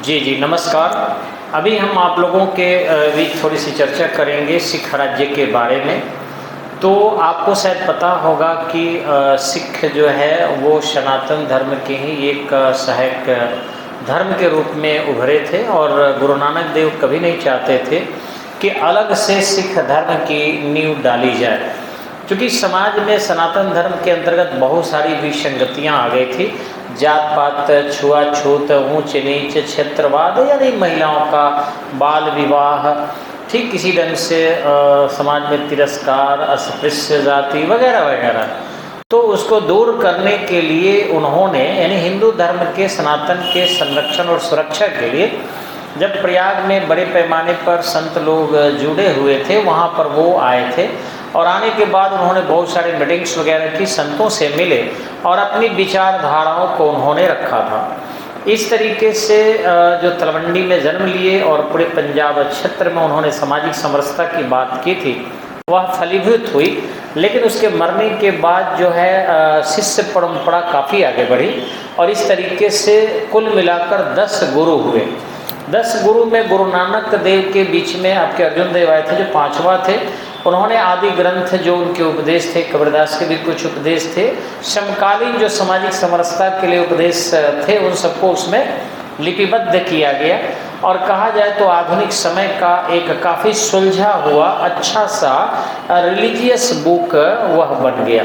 जी जी नमस्कार। अभी हम आप लोगों के बीच थोड़ी सी चर्चा करेंगे सिख राज्य के बारे में। तो आपको शायद पता होगा कि सिख जो है वो सनातन धर्म के ही एक सहायक धर्म के रूप में उभरे थे और गुरु नानक देव कभी नहीं चाहते थे कि अलग से सिख धर्म की नींव डाली जाए, क्योंकि समाज में सनातन धर्म के अंतर्गत बहुत सारी विसंगतियाँ आ गई थी। जात पात, छुआछूत, ऊंच नीच, क्षेत्रवाद, यानी महिलाओं का बाल विवाह, ठीक किसी ढंग से समाज में तिरस्कार, अस्पृश्य जाति वगैरह वगैरह। तो उसको दूर करने के लिए उन्होंने यानी हिंदू धर्म के सनातन के संरक्षण और सुरक्षा के लिए जब प्रयाग में बड़े पैमाने पर संत लोग जुड़े हुए थे, वहाँ पर वो आए थे और आने के बाद उन्होंने बहुत सारे मीटिंग्स वगैरह की, संतों से मिले और अपनी विचारधाराओं को उन्होंने रखा था। इस तरीके से जो तलवंडी में जन्म लिए और पूरे पंजाब क्षेत्र में उन्होंने सामाजिक समरसता की बात की थी, वह फलीभूत हुई। लेकिन उसके मरने के बाद जो है शिष्य परंपरा काफ़ी आगे बढ़ी और इस तरीके से कुल मिलाकर 10 गुरु हुए। 10 गुरु में गुरु नानक देव के बीच में आपके अर्जुन देव आए थे जो 5वां थे। उन्होंने आदि ग्रंथ जो उनके उपदेश थे, कबीरदास के भी कुछ उपदेश थे, समकालीन जो सामाजिक समरसता के लिए उपदेश थे, उन सबको उसमें लिपिबद्ध किया गया और कहा जाए तो आधुनिक समय का एक काफ़ी सुलझा हुआ अच्छा सा रिलीजियस बुक वह बन गया।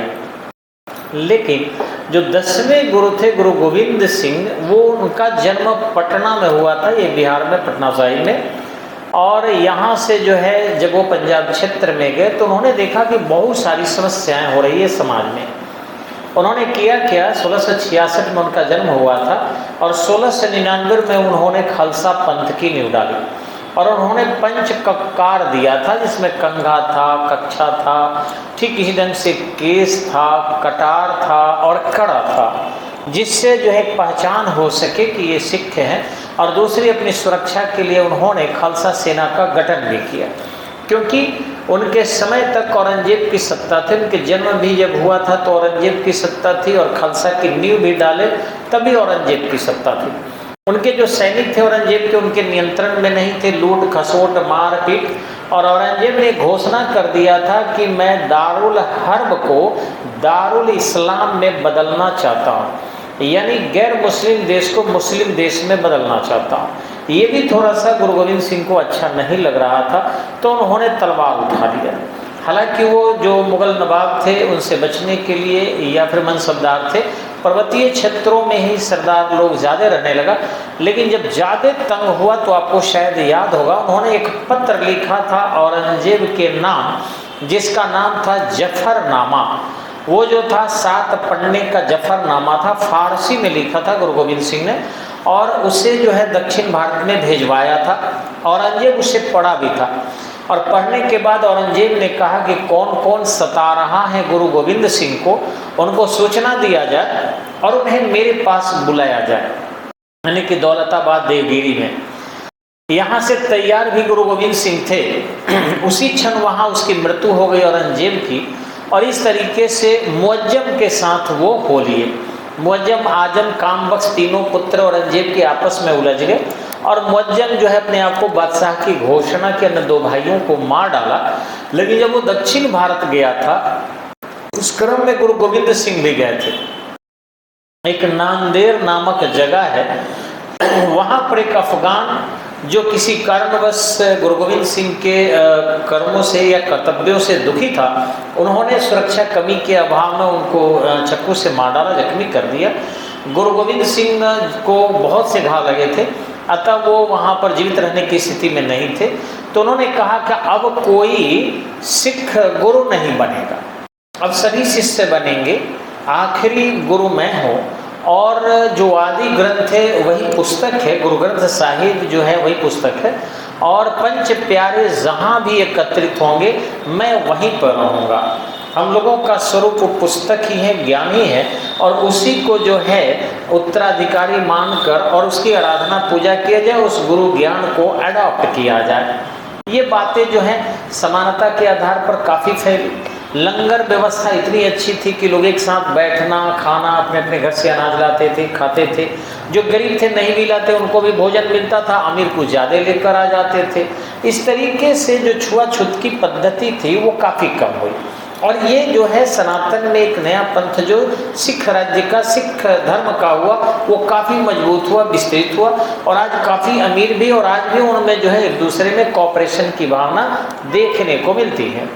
लेकिन जो 10वें गुरु थे गुरु गोविंद सिंह, वो उनका जन्म पटना में हुआ था, ये बिहार में पटना साहिब में। और यहाँ से जो है जब वो पंजाब क्षेत्र में गए तो उन्होंने देखा कि बहुत सारी समस्याएं हो रही है समाज में। उन्होंने किया क्या, 1666 में उनका जन्म हुआ था और 1699 में उन्होंने खालसा पंथ की नींव डाली और उन्होंने पंच ककार दिया था, जिसमें कंघा था, कक्षा था, ठीक इसी ढंग से केस था, कटार था और कड़ा था, जिससे जो है पहचान हो सके कि ये सिख हैं। और दूसरी अपनी सुरक्षा के लिए उन्होंने खालसा सेना का गठन भी किया, क्योंकि उनके समय तक औरंगजेब की सत्ता थी। उनके जन्म भी जब हुआ था तो औरंगजेब की सत्ता थी और खालसा की नींव भी डाले तभी औरंगजेब की सत्ता थी। उनके जो सैनिक थे औरंगजेब के, उनके नियंत्रण में नहीं थे, लूट खसोट मारपीट। और औरंगजेब ने घोषणा कर दिया था कि मैं दारुल हर्ब को दारुल इस्लाम में बदलना चाहता हूँ, यानी गैर मुस्लिम देश को मुस्लिम देश में बदलना चाहता हूँ। ये भी थोड़ा सा गुरु गोविंद सिंह को अच्छा नहीं लग रहा था, तो उन्होंने तलवार उठा लिया। हालांकि वो जो मुगल नवाब थे उनसे बचने के लिए या फिर मनसबदार थे, पर्वतीय क्षेत्रों में ही सरदार लोग ज़्यादा रहने लगा। लेकिन जब ज़्यादा तंग हुआ तो आपको शायद याद होगा, उन्होंने एक पत्र लिखा था औरंगजेब के नाम, जिसका नाम था जफरनामा। वो जो था 7 पन्ने का जफरनामा था, फारसी में लिखा था गुरु गोविंद सिंह ने और उसे जो है दक्षिण भारत में भेजवाया था। औरंगजेब उसे पढ़ा भी था और पढ़ने के बाद औरंगजेब ने कहा कि कौन कौन सता रहा है गुरु गोविंद सिंह को, उनको सूचना दिया जाए और उन्हें मेरे पास बुलाया जाए, यानी कि दौलताबाद देवगिरी में। यहाँ से तैयार भी गुरु गोविंद सिंह थे। उसी क्षण वहाँ उसकी मृत्यु हो गई औरंगजेब की और इस तरीके से मुअज्जम के साथ वो हो लिए। मुअज्जम, आजम, कामबख्श तीनों पुत्र औरंगजेब के आपस में उलझ गए और मुअज्जम जो है अपने आप को बादशाह की घोषणा के अन्य 2 भाइयों को मार डाला। लेकिन जब वो दक्षिण भारत गया था उस क्रम में गुरु गोविंद सिंह भी गए थे। एक नांदेड़ नामक जगह है, वहाँ पर एक अफगान जो किसी कारणवश गुरु गोविंद सिंह के कर्मों से या कर्तव्यों से दुखी था, उन्होंने सुरक्षा कमी के अभाव में उनको चाकू से मार डाला, जख्मी कर दिया। गुरु गोविंद सिंह को बहुत से घाव लगे थे, अतः वो वहाँ पर जीवित रहने की स्थिति में नहीं थे। तो उन्होंने कहा कि अब कोई सिख गुरु नहीं बनेगा, अब सभी शिष्य बनेंगे, आखिरी गुरु मैं हूँ। और जो आदि ग्रंथ है वही पुस्तक है, गुरु ग्रंथ साहिब जो है वही पुस्तक है और पंच प्यारे जहाँ भी एकत्रित होंगे मैं वहीं पर रहूँगा। हम लोगों का स्वरूप पुस्तक ही है, ज्ञान ही है और उसी को जो है उत्तराधिकारी मानकर और उसकी आराधना पूजा किया जाए, उस गुरु ज्ञान को अडॉप्ट किया जाए। ये बातें जो हैं समानता के आधार पर काफ़ी फैली। लंगर व्यवस्था इतनी अच्छी थी कि लोग एक साथ बैठना, खाना, अपने अपने घर से अनाज लाते थे, खाते थे। जो गरीब थे नहीं भी लाते उनको भी भोजन मिलता था, अमीर कुछ ज़्यादा लेकर आ जाते थे। इस तरीके से जो छुआछूत की पद्धति थी वो काफ़ी कम हुई। और ये जो है सनातन में एक नया पंथ जो सिख राज्य का, सिख धर्म का हुआ, वो काफ़ी मजबूत हुआ, विस्तृत हुआ और आज काफ़ी अमीर भी, और आज भी उनमें जो है एक दूसरे में कॉपरेशन की भावना देखने को मिलती है।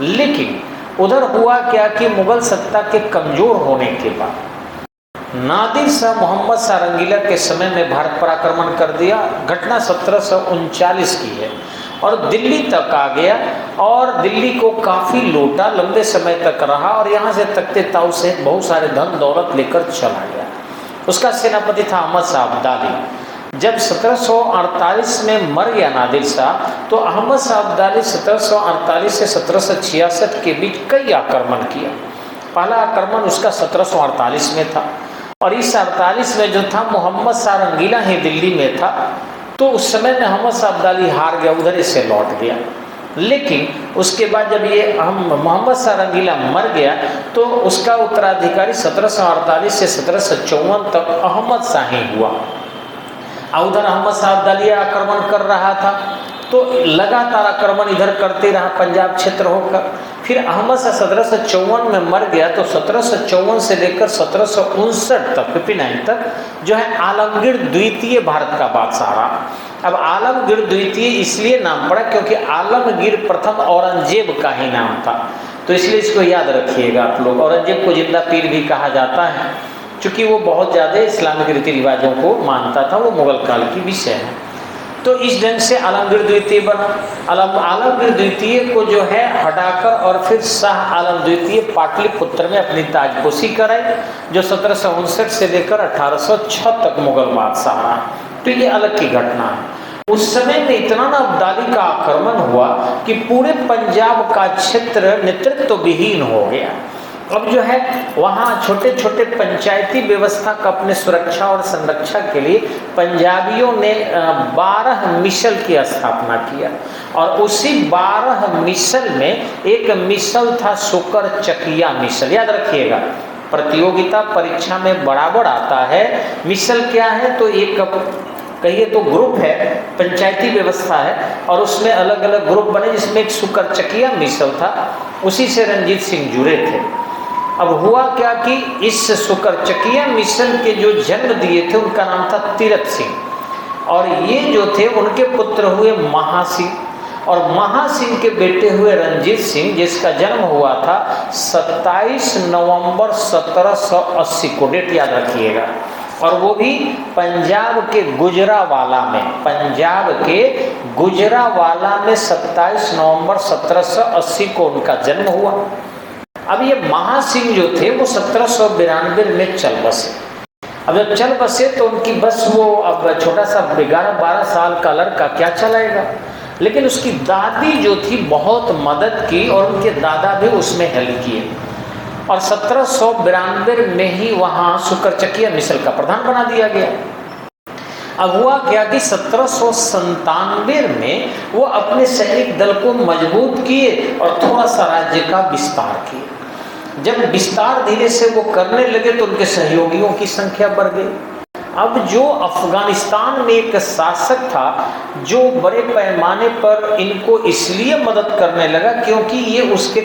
लेकिन उधर हुआ क्या कि मुगल सत्ता के कमज़ोर होने के बाद नादिर शाह मोहम्मद शाह रंगीला के समय में भारत पर आक्रमण कर दिया। घटना 1739 की है और दिल्ली तक आ गया और दिल्ली को काफ़ी लूटा, लंबे समय तक रहा और यहाँ से तख्ते ताऊ से बहुत सारे धन दौलत लेकर चला गया। उसका सेनापति था अहमद शाह अब्दाली। जब 1748 में मर गया नादिर शाह तो अहमद शाह अब्दाली 1748 से 1766 के बीच कई आक्रमण किया। पहला आक्रमण उसका 1748 में था और इस 48 में जो था मोहम्मद शाह रंगीला ही दिल्ली में था, तो उस समय में अहमद शाह अब्दाली हार गया, उधर से लौट गया। लेकिन उसके बाद जब ये मोहम्मद शाह रंगीला मर गया तो उसका उत्तराधिकारी 1748 से 1754 तक अहमद शाह ही हुआ। उधर अहमद शाह अब्दाली आक्रमण कर रहा था तो लगातार आक्रमण इधर करते रहा पंजाब क्षेत्र होकर। फिर अहमद शाह 1754 में मर गया तो 1754 से लेकर 1759 तक 59 तक जो है आलमगीर द्वितीय भारत का बादशाह रहा। अब आलमगीर द्वितीय इसलिए नाम पड़ा क्योंकि आलमगीर प्रथम औरंगजेब का ही नाम था, तो इसलिए इसको याद रखिएगा आप लोग। औरंगजेब को जिंदा पीर भी कहा जाता है क्योंकि वो बहुत ज़्यादा इस्लामिक रीति रिवाजों को मानता था, वो मुगल काल की विषय है। तो इस ढंग से आलमगीर द्वितीय बना। आलमगीर द्वितीय को जो है हटाकर और फिर शाह आलम द्वितीय पाटलिपुत्र में अपनी ताजपोशी कराई, जो 1759 से लेकर 1806 तक मुगल बादशाह रहा। तो ये अलग की घटना है। उस समय में इतना ना अब्दाली का आक्रमण हुआ कि पूरे पंजाब का क्षेत्र नेतृत्व विहीन हो गया। अब जो है वहाँ छोटे छोटे पंचायती व्यवस्था का अपने सुरक्षा और संरक्षा के लिए पंजाबियों ने 12 मिसल की स्थापना किया और उसी 12 मिसल में एक मिसल था सुकर चकिया मिसल। याद रखिएगा, प्रतियोगिता परीक्षा में बराबर आता है। मिसल क्या है तो एक कहिए तो ग्रुप है, पंचायती व्यवस्था है और उसमें अलग अलग ग्रुप बने, जिसमें एक सुकर चकिया मिसल था, उसी से रंजीत सिंह जुड़े थे। अब हुआ क्या कि इस सुकरचकिया मिशन के जो जन्म दिए थे उनका नाम था तीरथ सिंह और ये जो थे उनके पुत्र हुए महासिंह और महासिंह के बेटे हुए रंजीत सिंह, जिसका जन्म हुआ था 27 नवंबर 1780 को। डेट याद रखिएगा। और वो भी पंजाब के गुजरावाला में, पंजाब के गुजरावाला में 27 नवंबर 1780 को उनका जन्म हुआ। अब ये महासिंह जो थे वो 1792 में चल बसे। अब जब चल बसे तो उनकी बस वो अब छोटा सा 11-12 साल का लड़का क्या चलाएगा, लेकिन उसकी दादी जो थी बहुत मदद की और उनके दादा भी उसमें हेल्प किए और 1792 में ही वहाँ सुकरचकिया मिसल का प्रधान बना दिया गया। अब हुआ क्या कि 1797 में वो अपने सैनिक दल को मजबूत किए और थोड़ा सा राज्य का विस्तार किए। जब विस्तार धीरे से वो करने लगे तो उनके सहयोगियों की संख्या बढ़ गई। अब जो अफगानिस्तान में एक शासक था जो बड़े पैमाने पर इनको इसलिए मदद करने लगा क्योंकि ये उसके